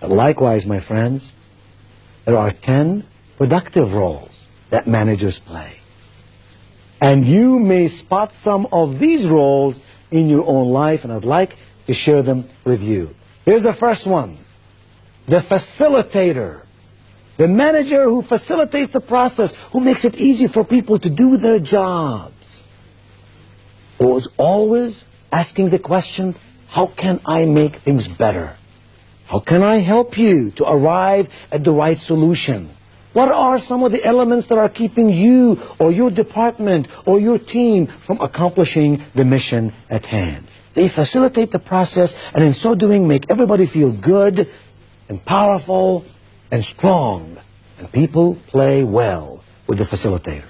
Likewise, my friends, there are 10 productive roles that managers play. And you may spot some of these roles in your own life, and I'd like to share them with you. Here's the first one, the facilitator. The manager who facilitates the process, who makes it easy for people to do their jobs. Who is always asking the question, how can I make things better? How can I help you to arrive at the right solution? What are some of the elements that are keeping you or your department or your team from accomplishing the mission at hand? They facilitate the process, and in so doing make everybody feel good and powerful and strong. And people play well with the facilitator.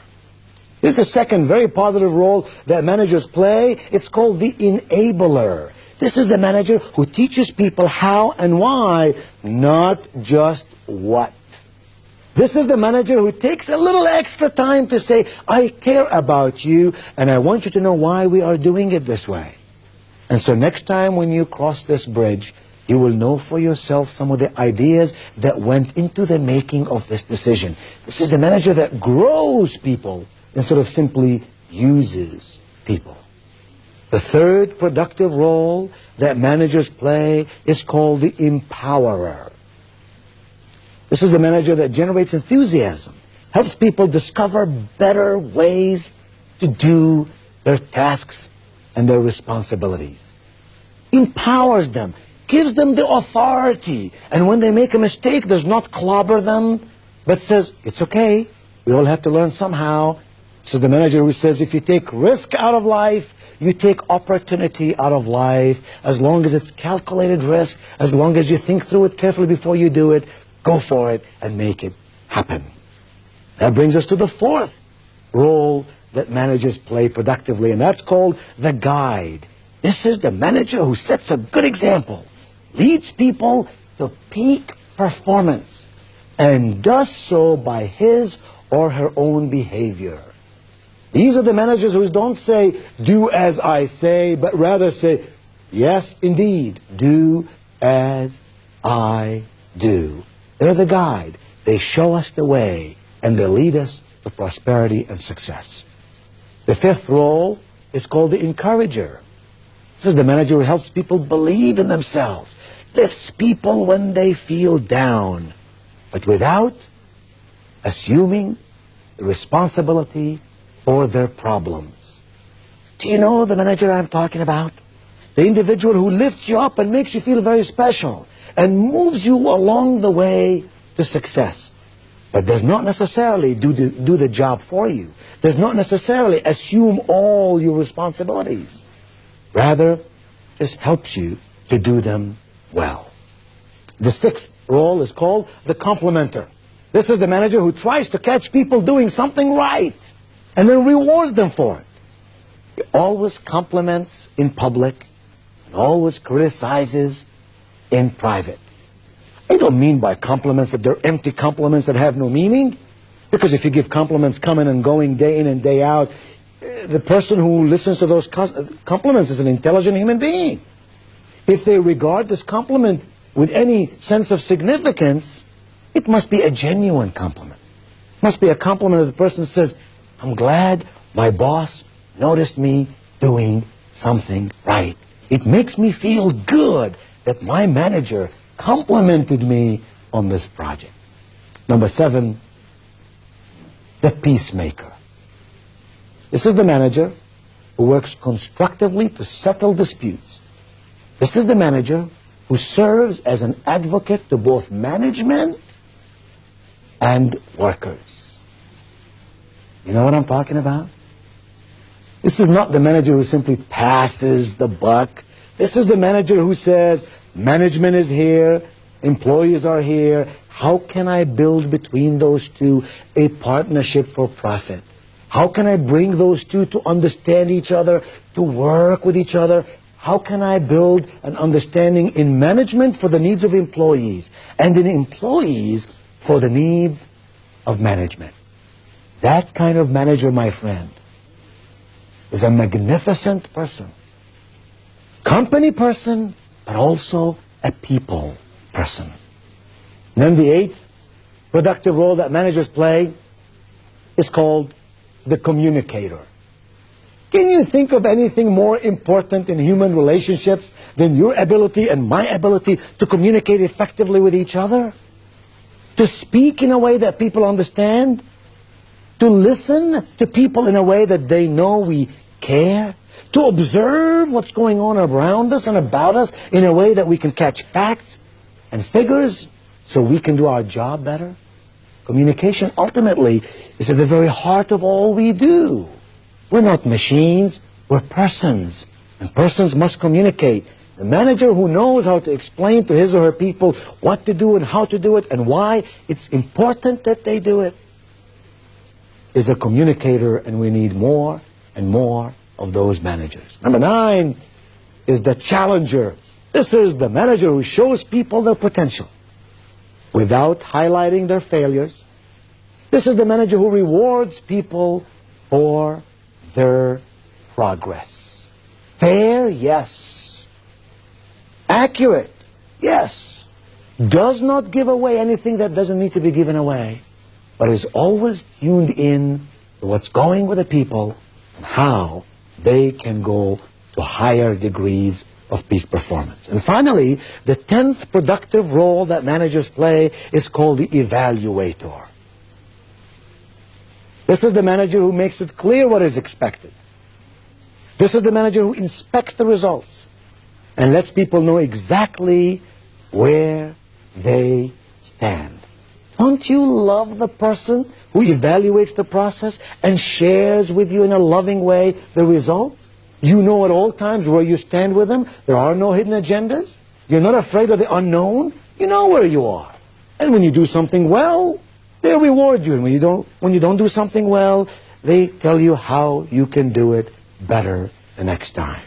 Here's a second very positive role that managers play. It's called the enabler. This is the manager who teaches people how and why, not just what. This is the manager who takes a little extra time to say, I care about you, and I want you to know why we are doing it this way. And so next time when you cross this bridge, you will know for yourself some of the ideas that went into the making of this decision. This is the manager that grows people instead of simply uses people. The third productive role that managers play is called the empowerer. This is the manager that generates enthusiasm, helps people discover better ways to do their tasks and their responsibilities. Empowers them, gives them the authority, and when they make a mistake, does not clobber them, but says, it's okay, we all have to learn somehow. This is the manager who says, if you take risk out of life, you take opportunity out of life. As long as it's calculated risk, as long as you think through it carefully before you do it, go for it and make it happen. That brings us to the fourth role that managers play productively, and that's called the guide. This is the manager who sets a good example, leads people to peak performance, and does so by his or her own behavior. These are the managers who don't say, do as I say, but rather say, yes, indeed, do as I do. They're the guide. They show us the way, and they lead us to prosperity and success. The fifth role is called the encourager. This is the manager who helps people believe in themselves, lifts people when they feel down, but without assuming the responsibility for their problems. Do you know the manager I'm talking about? The individual who lifts you up and makes you feel very special and moves you along the way to success, but does not necessarily do the job for you, does not necessarily assume all your responsibilities, rather just helps you to do them well. The sixth role is called the complimenter. This is the manager who tries to catch people doing something right and then rewards them for it. He always compliments in public and always criticizes in private. I don't mean by compliments that they're empty compliments that have no meaning, because if you give compliments coming and going day in and day out, the person who listens to those compliments is an intelligent human being. If they regard this compliment with any sense of significance, it must be a genuine compliment. It must be a compliment that the person says, I'm glad my boss noticed me doing something right. It makes me feel good that my manager complimented me on this project. Number 7, the peacemaker. This is the manager who works constructively to settle disputes. This is the manager who serves as an advocate to both management and workers. You know what I'm talking about? This is not the manager who simply passes the buck. This is the manager who says, management is here, employees are here. How can I build between those two a partnership for profit? How can I bring those two to understand each other, to work with each other? How can I build an understanding in management for the needs of employees and in employees for the needs of management? That kind of manager, my friend, is a magnificent person. Company person, but also a people person. And then the eighth productive role that managers play is called the communicator. Can you think of anything more important in human relationships than your ability and my ability to communicate effectively with each other? To speak in a way that people understand? To listen to people in a way that they know we care? To observe what's going on around us and about us in a way that we can catch facts and figures so we can do our job better? Communication ultimately is at the very heart of all we do. We're not machines, we're persons, and persons must communicate. The manager who knows how to explain to his or her people what to do and how to do it and why it's important that they do it is a communicator, and we need more and more of those managers. Number 9 is the challenger. This is the manager who shows people their potential without highlighting their failures. This is the manager who rewards people for their progress. Fair? Yes. Accurate? Yes. Does not give away anything that doesn't need to be given away, but is always tuned in to what's going with the people and how they can go to higher degrees of peak performance. And finally, the 10th productive role that managers play is called the evaluator. This is the manager who makes it clear what is expected. This is the manager who inspects the results and lets people know exactly where they stand. Don't you love the person who evaluates the process and shares with you in a loving way the results? You know at all times where you stand with them. There are no hidden agendas. You're not afraid of the unknown. You know where you are. And when you do something well, they reward you. And when you don't do something well, they tell you how you can do it better the next time.